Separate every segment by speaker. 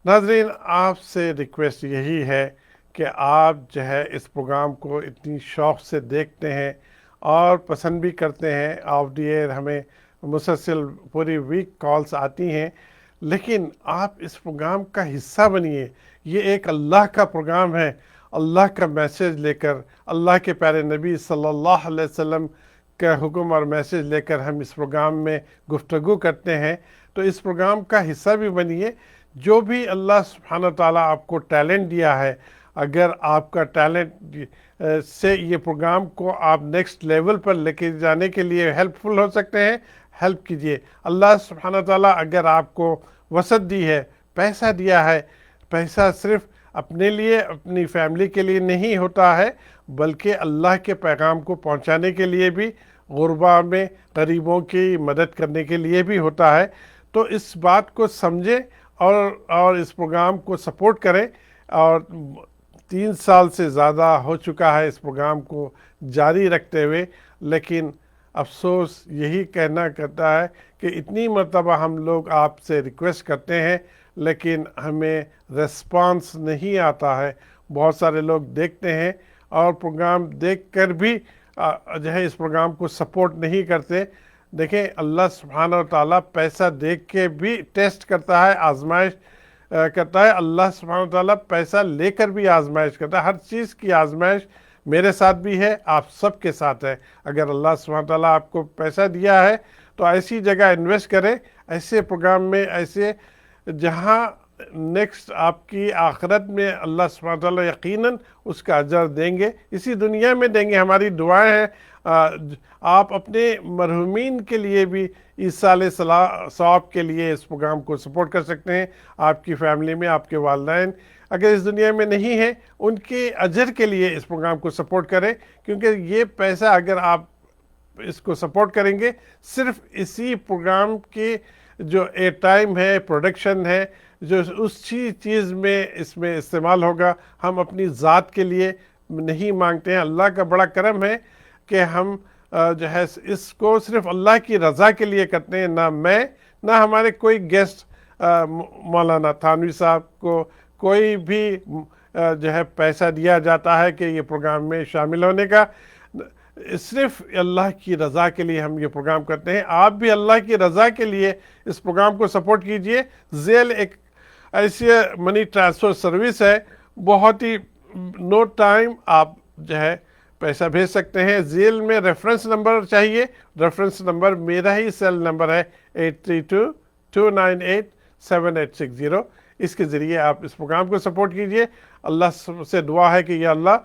Speaker 1: ناظرین، آپ سے ریکویسٹ یہی ہے کہ آپ جو ہے اس پروگرام کو اتنی شوق سے دیکھتے ہیں اور پسند بھی کرتے ہیں. آف دی ایئر ہمیں مسلسل پوری ویک کالز آتی ہیں، لیکن آپ اس پروگرام کا حصہ بنیے. یہ ایک اللہ کا پروگرام ہے. اللہ کا میسیج لے کر، اللہ کے پیارے نبی صلی اللہ علیہ وسلم کا حکم اور میسیج لے کر ہم اس پروگرام میں گفتگو کرتے ہیں. تو اس پروگرام کا حصہ بھی بنیے. جو بھی اللہ سبحانہ تعالیٰ آپ کو ٹیلنٹ دیا ہے، اگر آپ کا ٹیلنٹ سے یہ پروگرام کو آپ نیکسٹ لیول پر لے کے جانے کے لیے ہیلپ فل ہو سکتے ہیں، ہیلپ کیجیے. اللہ سبحانہ تعالیٰ اگر آپ کو وسعت دی ہے، پیسہ دیا ہے، پیسہ صرف اپنے لیے، اپنی فیملی کے لیے نہیں ہوتا ہے، بلکہ اللہ کے پیغام کو پہنچانے کے لیے بھی، غربا میں غریبوں کی مدد کرنے کے لیے بھی ہوتا ہے. تو اس بات کو سمجھیں اور اس پروگرام کو سپورٹ کریں. اور 3 سال سے زیادہ ہو چکا ہے اس پروگرام کو جاری رکھتے ہوئے، لیکن افسوس یہی کہنا کرتا ہے کہ اتنی مرتبہ ہم لوگ آپ سے ریکویسٹ کرتے ہیں لیکن ہمیں ریسپانس نہیں آتا ہے. بہت سارے لوگ دیکھتے ہیں اور پروگرام دیکھ کر بھی جو ہے اس پروگرام کو سپورٹ نہیں کرتے. دیکھیں، اللہ سبحانہ و تعالیٰ پیسہ دیکھ کے بھی ٹیسٹ کرتا ہے، آزمائش کرتا ہے. اللہ سبحانہ و تعالیٰ پیسہ لے کر بھی آزمائش کرتا ہے. ہر چیز کی آزمائش میرے ساتھ بھی ہے، آپ سب کے ساتھ ہے. اگر اللہ سبحانہ و تعالیٰ آپ کو پیسہ دیا ہے تو ایسی جگہ انویسٹ کریں، ایسے پروگرام میں، ایسے جہاں نیکسٹ آپ کی آخرت میں اللہ سبحانہ و تعالیٰ یقیناً اس کا اجر دیں گے، اسی دنیا میں دیں گے. ہماری دعائیں ہیں. آپ اپنے مرحومین کے لیے بھی ایصال ثواب کے لیے اس پروگرام کو سپورٹ کر سکتے ہیں. آپ کی فیملی میں آپ کے والدین اگر اس دنیا میں نہیں ہیں، ان کے اجر کے لیے اس پروگرام کو سپورٹ کریں، کیونکہ یہ پیسہ اگر آپ اس کو سپورٹ کریں گے، صرف اسی پروگرام کی جو اے ٹائم ہے، پروڈکشن ہے، جو اسی چیز میں اس میں استعمال ہوگا. ہم اپنی ذات کے لیے نہیں مانگتے ہیں. اللہ کا بڑا کرم ہے کہ ہم جو ہے اس کو صرف اللہ کی رضا کے لیے کرتے ہیں. نہ میں، نہ ہمارے کوئی گیسٹ مولانا تھانوی صاحب کو کوئی بھی جو ہے پیسہ دیا جاتا ہے کہ یہ پروگرام میں شامل ہونے کا. صرف اللہ کی رضا کے لیے ہم یہ پروگرام کرتے ہیں. آپ بھی اللہ کی رضا کے لیے اس پروگرام کو سپورٹ کیجئے. ذیل ایک ایسی منی ٹرانسفر سروس ہے، بہت ہی نو ٹائم آپ جو ہے پیسہ بھیج سکتے ہیں. ذیل میں ریفرنس نمبر چاہیے. ریفرنس نمبر میرا ہی سیل نمبر ہے 8322987860. اس کے ذریعے آپ اس پروگرام کو سپورٹ کیجئے. اللہ سے دعا ہے کہ یا اللہ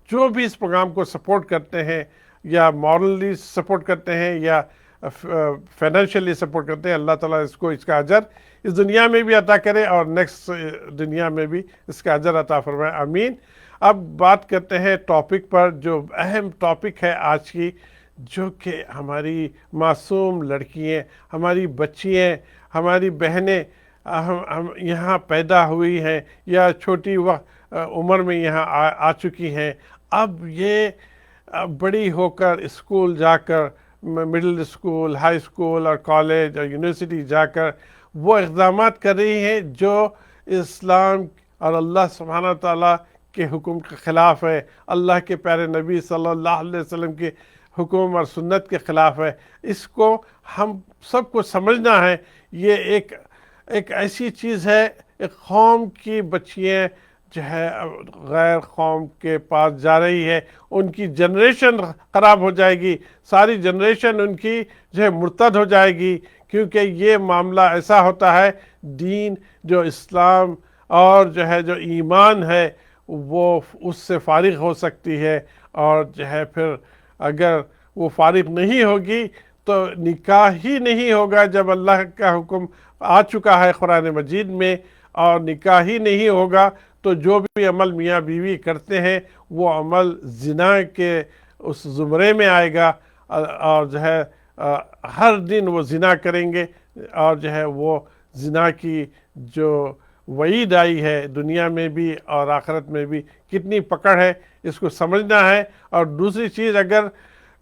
Speaker 1: جو بھی اس پروگرام کو سپورٹ کرتے ہیں، یا مورلی سپورٹ کرتے ہیں یا فائنینشلی سپورٹ کرتے ہیں، اللہ تعالیٰ اس کو اس کا اجر اس دنیا میں بھی عطا کرے اور نیکسٹ دنیا میں بھی اس کا اجر عطا فرمائے. آمین. اب بات کرتے ہیں ٹاپک پر، جو اہم ٹاپک ہے آج کی، جو کہ ہماری معصوم لڑکیاں، ہماری بچیاں، ہماری بہنیں ہم یہاں پیدا ہوئی ہیں یا چھوٹی عمر میں یہاں آ چکی ہیں. اب یہ بڑی ہو کر اسکول جا کر، مڈل اسکول، ہائی اسکول اور کالج اور یونیورسٹی جا کر وہ اقدامات کر رہی ہیں جو اسلام اور اللہ سبحانہ تعالیٰ کے حکم کے خلاف ہے، اللہ کے پیارے نبی صلی اللہ علیہ وسلم کے حکم اور سنت کے خلاف ہے. اس کو ہم سب کو سمجھنا ہے. یہ ایک ایسی چیز ہے، ایک قوم کی بچیاں جو ہے غیر قوم کے پاس جا رہی ہے، ان کی جنریشن خراب ہو جائے گی، ساری جنریشن ان کی جو ہے مرتد ہو جائے گی. کیونکہ یہ معاملہ ایسا ہوتا ہے، دین جو اسلام اور جو ہے جو ایمان ہے وہ اس سے فارغ ہو سکتی ہے، اور جو ہے پھر اگر وہ فارغ نہیں ہوگی تو نکاح ہی نہیں ہوگا. جب اللہ کا حکم آ چکا ہے قرآن مجید میں اور نکاح ہی نہیں ہوگا تو جو بھی عمل میاں بیوی کرتے ہیں وہ عمل زنا کے اس زمرے میں آئے گا، اور جو ہے ہر دن وہ زنا کریں گے. اور جو ہے وہ زنا کی جو وعید آئی ہے دنیا میں بھی اور آخرت میں بھی کتنی پکڑ ہے، اس کو سمجھنا ہے. اور دوسری چیز، اگر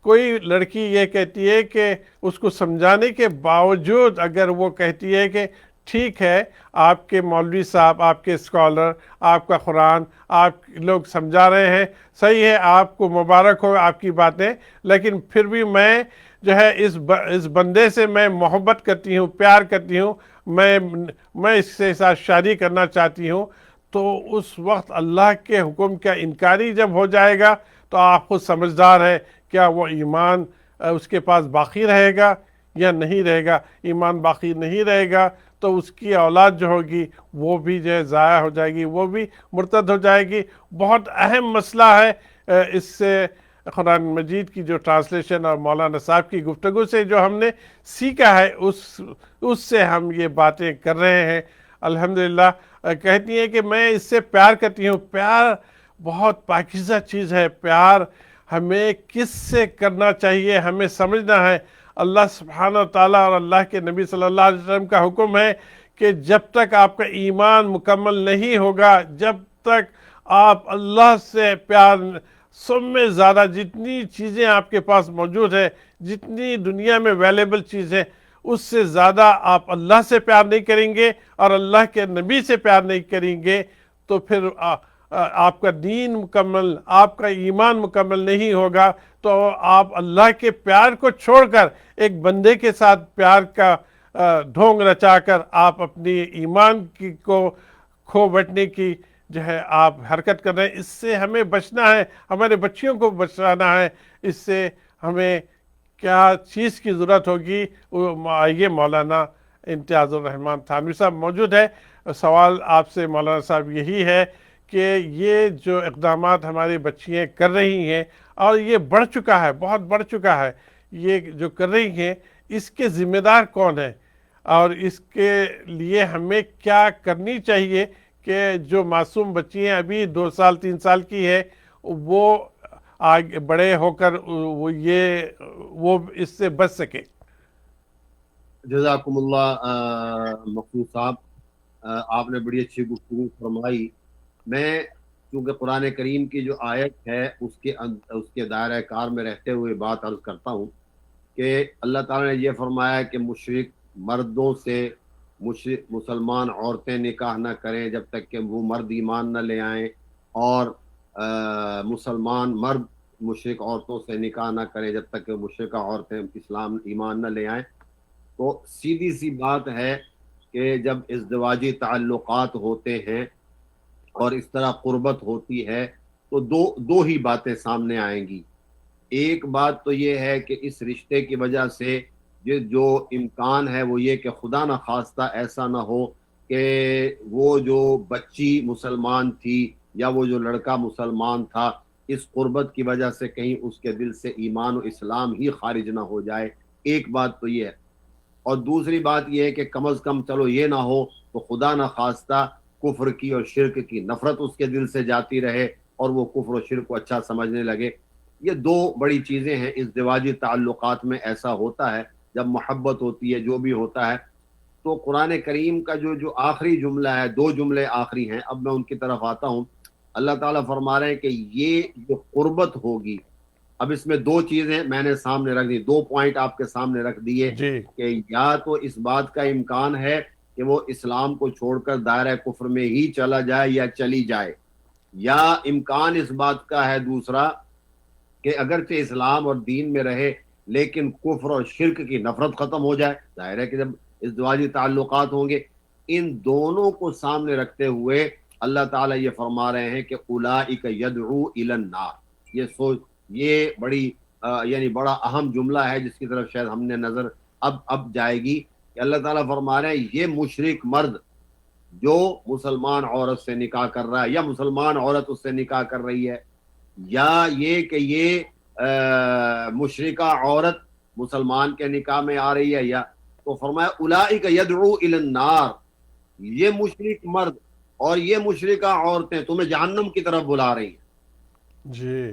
Speaker 1: کوئی لڑکی یہ کہتی ہے کہ اس کو سمجھانے کے باوجود اگر وہ کہتی ہے کہ ٹھیک ہے آپ کے مولوی صاحب، آپ کے اسکالر، آپ کا قرآن آپ لوگ سمجھا رہے ہیں، صحیح ہے، آپ کو مبارک ہو آپ کی باتیں، لیکن پھر بھی میں جو ہے اس بندے سے میں محبت کرتی ہوں، پیار کرتی ہوں، میں اس کے ساتھ شادی کرنا چاہتی ہوں، تو اس وقت اللہ کے حکم کا انکاری جب ہو جائے گا تو آپ خود سمجھدار ہے، کیا وہ ایمان اس کے پاس باقی رہے گا یا نہیں رہے گا؟ ایمان باقی نہیں رہے گا تو اس کی اولاد جو ہوگی وہ بھی جو ہے ضائع ہو جائے گی، وہ بھی مرتد ہو جائے گی۔ بہت اہم مسئلہ ہے۔ اس سے قرآن مجید کی جو ٹرانسلیشن اور مولانا صاحب کی گفتگو سے جو ہم نے سیکھا ہے اس سے ہم یہ باتیں کر رہے ہیں۔ الحمدللہ کہتی ہیں کہ میں اس سے پیار کرتی ہوں۔ پیار بہت پاکیزہ چیز ہے۔ پیار ہمیں کس سے کرنا چاہیے، ہمیں سمجھنا ہے۔ اللہ سبحانہ و تعالیٰ اور اللہ کے نبی صلی اللہ علیہ وسلم کا حکم ہے کہ جب تک آپ کا ایمان مکمل نہیں ہوگا، جب تک آپ اللہ سے پیار، سب میں زیادہ جتنی چیزیں آپ کے پاس موجود ہے، جتنی دنیا میں اویلیبل چیزیں، اس سے زیادہ آپ اللہ سے پیار نہیں کریں گے اور اللہ کے نبی سے پیار نہیں کریں گے، تو پھر آپ کا دین مکمل، آپ کا ایمان مکمل نہیں ہوگا۔ تو آپ اللہ کے پیار کو چھوڑ کر ایک بندے کے ساتھ پیار کا ڈھونگ رچا کر آپ اپنی ایمان کو کھو بیٹھنے کی جو ہے آپ حرکت کر رہے ہیں۔ اس سے ہمیں بچنا ہے، ہمارے بچیوں کو بچانا ہے۔ اس سے ہمیں کیا چیز کی ضرورت ہوگی؟ آئیے مولانا امتیاز الرحمن تھانوی صاحب موجود ہے۔ سوال آپ سے مولانا صاحب یہی ہے کہ یہ جو اقدامات ہماری بچیاں کر رہی ہیں، اور یہ بڑھ چکا ہے، بہت بڑھ چکا ہے، یہ جو کر رہی ہیں، اس کے ذمہ دار کون ہے اور اس کے لیے ہمیں کیا کرنی چاہیے کہ جو معصوم بچیاں ابھی 2 سال 3 سال کی ہے وہ آگے بڑے ہو کر وہ اس سے بچ سکے؟
Speaker 2: جزاکم اللہ مقصود صاحب، آپ نے بڑی اچھی گفتگو فرمائی۔ میں چونکہ قرآن کریم کی جو آیت ہے اس کے دائرہ کار میں رہتے ہوئے بات عرض کرتا ہوں کہ اللہ تعالیٰ نے یہ فرمایا کہ مشرک مردوں سے مسلمان عورتیں نکاح نہ کریں جب تک کہ وہ مرد ایمان نہ لے آئیں، اور مسلمان مرد مشرک عورتوں سے نکاح نہ کریں جب تک کہ مشرکہ عورتیں اسلام ایمان نہ لے آئیں۔ تو سیدھی سی بات ہے کہ جب ازدواجی تعلقات ہوتے ہیں اور اس طرح قربت ہوتی ہے تو دو ہی باتیں سامنے آئیں گی۔ ایک بات تو یہ ہے کہ اس رشتے کی وجہ سے جو امکان ہے وہ یہ کہ خدا نہ خواستہ ایسا نہ ہو کہ وہ جو بچی مسلمان تھی یا وہ جو لڑکا مسلمان تھا، اس قربت کی وجہ سے کہیں اس کے دل سے ایمان و اسلام ہی خارج نہ ہو جائے۔ ایک بات تو یہ ہے، اور دوسری بات یہ ہے کہ کم از کم چلو یہ نہ ہو تو خدا نہ خواستہ کفر کی اور شرک کی نفرت اس کے دل سے جاتی رہے اور وہ کفر و شرک کو اچھا سمجھنے لگے۔ یہ دو بڑی چیزیں ہیں۔ ازدواجی تعلقات میں ایسا ہوتا ہے، جب محبت ہوتی ہے، جو بھی ہوتا ہے۔ تو قرآن کریم کا جو آخری جملہ ہے، 2 جملے آخری ہیں، اب میں ان کی طرف آتا ہوں۔ اللہ تعالیٰ فرما رہے ہیں کہ یہ جو قربت ہوگی، اب اس میں 2 چیزیں میں نے سامنے رکھ دی، 2 پوائنٹ آپ کے سامنے رکھ دیے
Speaker 1: جی
Speaker 2: کہ یا تو اس بات کا امکان ہے کہ وہ اسلام کو چھوڑ کر دائرہ کفر میں ہی چلا جائے یا چلی جائے، یا امکان اس بات کا ہے دوسرا کہ اگرچہ اسلام اور دین میں رہے لیکن کفر اور شرک کی نفرت ختم ہو جائے۔ ظاہر ہے کہ جب ازدواجی تعلقات ہوں گے، ان دونوں کو سامنے رکھتے ہوئے اللہ تعالیٰ یہ فرما رہے ہیں کہ اولئک یدعو الی النار۔ یہ بڑی یعنی بڑا اہم جملہ ہے جس کی طرف شاید ہم نے نظر اب جائے گی کہ اللہ تعالیٰ فرما رہے ہیں یہ مشرک مرد جو مسلمان عورت سے نکاح کر رہا ہے یا مسلمان عورت اس سے نکاح کر رہی ہے، یا یہ کہ یہ مشرکہ عورت مسلمان کے نکاح میں آ رہی ہے، یا تو فرمایا اولئک یدعو الی النار، یہ مشرک مرد اور یہ مشرکہ عورتیں تمہیں جہنم کی طرف بلا رہی ہیں۔
Speaker 1: جی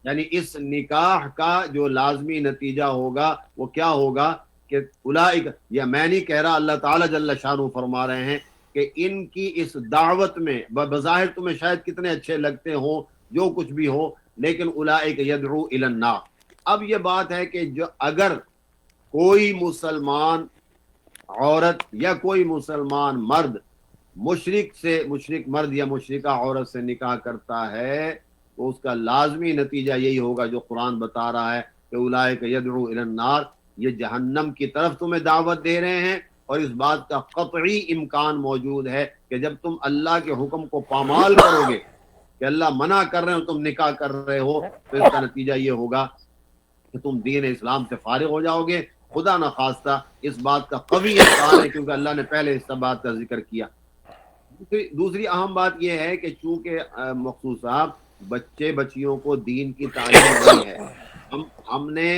Speaker 2: یعنی اس نکاح کا جو لازمی نتیجہ ہوگا وہ کیا ہوگا کہ اولئک، یا میں نہیں کہہ رہا، اللہ تعالیٰ جل شانہ فرما رہے ہیں کہ ان کی اس دعوت میں بظاہر تمہیں شاید کتنے اچھے لگتے ہوں، جو کچھ بھی ہو، لیکن اولئک یدعو الی النار۔ اب یہ بات ہے کہ جو اگر کوئی مسلمان عورت یا کوئی مسلمان مرد مشرک مرد یا مشرکہ عورت سے نکاح کرتا ہے تو اس کا لازمی نتیجہ یہی ہوگا جو قرآن بتا رہا ہے کہ اولئک یدعو الی النار، یہ جہنم کی طرف تمہیں دعوت دے رہے ہیں، اور اس بات کا قطعی امکان موجود ہے کہ جب تم اللہ کے حکم کو پامال کرو گے کہ اللہ منع کر رہے ہو تم نکاح کر رہے ہو، تو اس کا نتیجہ یہ ہوگا کہ تم دین اسلام سے فارغ ہو جاؤ گے۔ خدا نخواستہ اس بات کا قوی امکان ہے، کیونکہ اللہ نے پہلے اس بات کا ذکر کیا۔ دوسری اہم بات یہ ہے کہ چونکہ مخصوص صاحب بچے بچیوں کو دین کی تعلیم دی ہے، ہم نے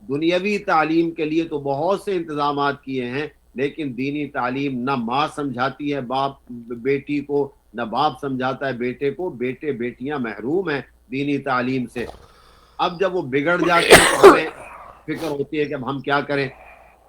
Speaker 2: دنیاوی تعلیم کے لیے تو بہت سے انتظامات کیے ہیں، لیکن دینی تعلیم نہ ماں سمجھاتی ہے باپ بیٹی کو، نہ باپ سمجھاتا ہے بیٹے کو، بیٹے بیٹیاں محروم ہیں دینی تعلیم سے۔ اب جب وہ بگڑ جاتے ہیں تو ہمیں فکر ہوتی ہے کہ اب ہم کیا کریں،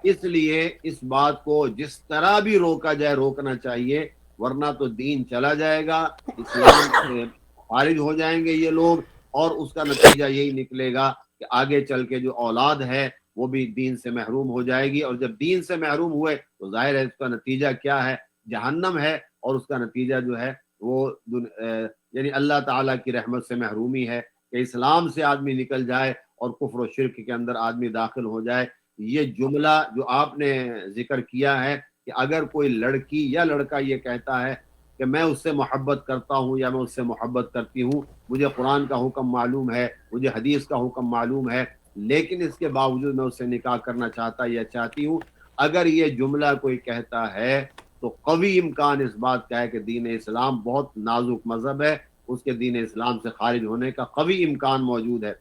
Speaker 2: اس لیے اس بات کو جس طرح بھی روکا جائے روکنا چاہیے، ورنہ تو دین چلا جائے گا، اسلام سے خارج ہو جائیں گے یہ لوگ، اور اس کا نتیجہ یہی نکلے گا کہ آگے چل کے جو اولاد ہے وہ بھی دین سے محروم ہو جائے گی، اور جب دین سے محروم ہوئے تو ظاہر ہے اس کا نتیجہ کیا ہے، جہنم ہے، اور اس کا نتیجہ جو ہے وہ یعنی اللہ تعالیٰ کی رحمت سے محرومی ہے کہ اسلام سے آدمی نکل جائے اور کفر و شرک کے اندر آدمی داخل ہو جائے۔ یہ جملہ جو آپ نے ذکر کیا ہے کہ اگر کوئی لڑکی یا لڑکا یہ کہتا ہے کہ میں اس سے محبت کرتا ہوں یا میں اس سے محبت کرتی ہوں، مجھے قرآن کا حکم معلوم ہے، مجھے حدیث کا حکم معلوم ہے، لیکن اس کے باوجود میں اس سے نکاح کرنا چاہتا یا چاہتی ہوں، اگر یہ جملہ کوئی کہتا ہے تو قوی امکان اس بات کا ہے کہ دین اسلام بہت نازک مذہب ہے، اس کے دین اسلام سے خارج ہونے کا قوی امکان موجود ہے،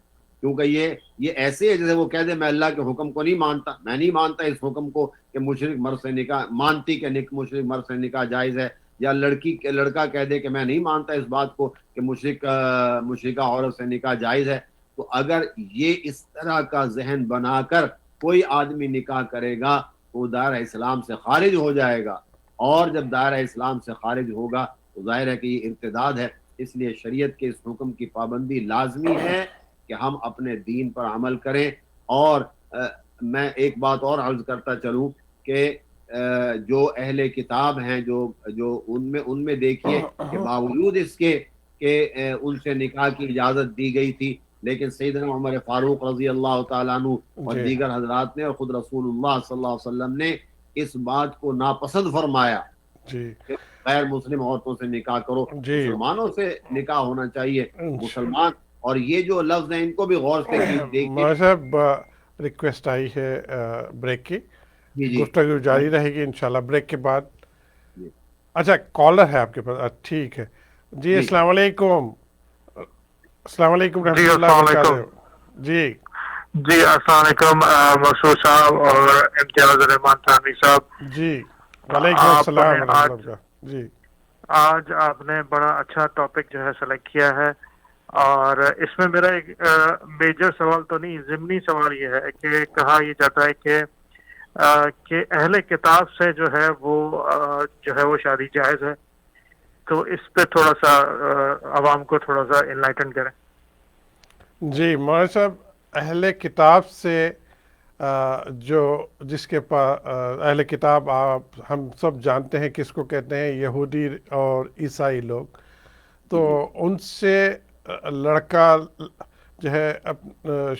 Speaker 2: کیونکہ یہ ایسے ہے جیسے وہ کہہ دے میں اللہ کے حکم کو نہیں مانتا، میں نہیں مانتا اس حکم کو کہ مشرک مرد سے نکاح، مانتی کہ مشرک مرد سے نکاح جائز ہے، یا لڑکا کہہ دے کہ میں نہیں مانتا اس بات کو کہ مشرکہ عورت سے نکاح جائز ہے۔ تو اگر یہ اس طرح کا ذہن بنا کر کوئی آدمی نکاح کرے گا تو دائرہ اسلام سے خارج ہو جائے گا، اور جب دائرہ اسلام سے خارج ہوگا تو ظاہر ہے کہ یہ ارتداد ہے۔ اس لیے شریعت کے اس حکم کی پابندی لازمی ہے کہ ہم اپنے دین پر عمل کریں۔ اور میں ایک بات اور عرض کرتا چلوں کہ جو اہل کتاب ہیں جو ان میں دیکھیے کہ باوجود اس کے کہ ان سے نکاح کی اجازت دی گئی تھی، لیکن سیدنا عمر فاروق رضی اللہ تعالیٰ عنہ اور دیگر حضرات نے اور خود رسول اللہ صلی اللہ علیہ وسلم نے اس بات کو ناپسند فرمایا کہ غیر مسلم عورتوں سے نکاح کرو، مسلمانوں سے نکاح ہونا چاہیے، مسلمان۔ اور یہ جو لفظ ہیں ان کو بھی غور سے دیکھیے۔
Speaker 1: صاحب ریکویسٹ آئی ہے بریک کی، گفتگو جاری رہے گی انشاءاللہ بریک کے بعد۔ اچھا کالر ہے آپ کے پاس، ٹھیک ہے جی۔ السلام علیکم، السلام علیکم رحمۃ اللہ وبرکاتہ۔ جی
Speaker 3: السلام علیکم مقصود صاحب اور امتیاز الرحمان تھانوی صاحب۔
Speaker 1: جی وعلیکم السلام ورحمۃ اللہ وبرکاتہ۔ جی
Speaker 3: آج آپ نے بڑا اچھا ٹاپک جو ہے سلیکٹ کیا ہے، اور اس میں میرا ایک میجر سوال تو نہیں، ضمنی سوال یہ ہے کہ کہا یہ جاتا ہے کہ اہل کتاب سے جو ہے وہ شادی جائز ہے، تو اس پہ تھوڑا سا عوام کو تھوڑا سا انلائٹن کریں۔
Speaker 1: جی مولانا صاحب، اہل کتاب سے جس کے پاس اہل کتاب آپ ہم سب جانتے ہیں کس کو کہتے ہیں، یہودی اور عیسائی لوگ، تو ان سے لڑکا جو ہے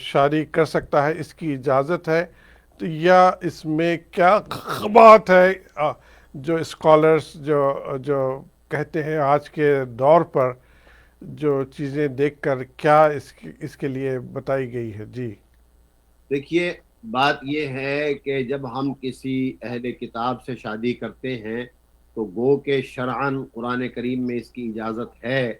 Speaker 1: شادی کر سکتا ہے، اس کی اجازت ہے؟ تو یا اس میں کیا بات ہے جو اسکالرس جو کہتے ہیں آج کے دور پر جو چیزیں دیکھ کر کیا اس کے لیے بتائی گئی ہے؟ جی
Speaker 2: دیکھیے بات یہ ہے کہ جب ہم کسی اہل کتاب سے شادی کرتے ہیں تو گو کہ شرعاً قرآن کریم میں اس کی اجازت ہے،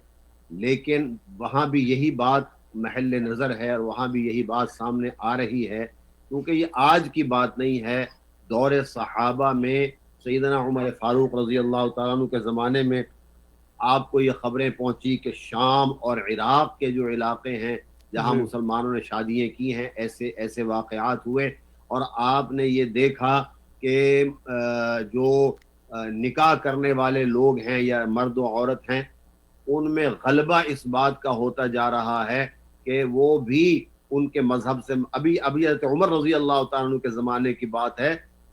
Speaker 2: لیکن وہاں بھی یہی بات محل نظر ہے اور وہاں بھی یہی بات سامنے آ رہی ہے، کیونکہ یہ آج کی بات نہیں ہے۔ دور صحابہ میں سیدنا عمر فاروق رضی اللہ تعالیٰ عنہ کے زمانے میں آپ کو یہ خبریں پہنچی کہ شام اور عراق کے جو علاقے ہیں جہاں مسلمانوں نے شادیاں کی ہیں، ایسے واقعات ہوئے، اور آپ نے یہ دیکھا کہ جو نکاح کرنے والے لوگ ہیں یا مرد و عورت ہیں، ان میں غلبہ اس بات کا ہوتا جا رہا ہے کہ وہ بھی ان کے مذہب سے ابھی حضرت عمر رضی اللہ تعالیٰ عنہ کے زمانے کی بات ہے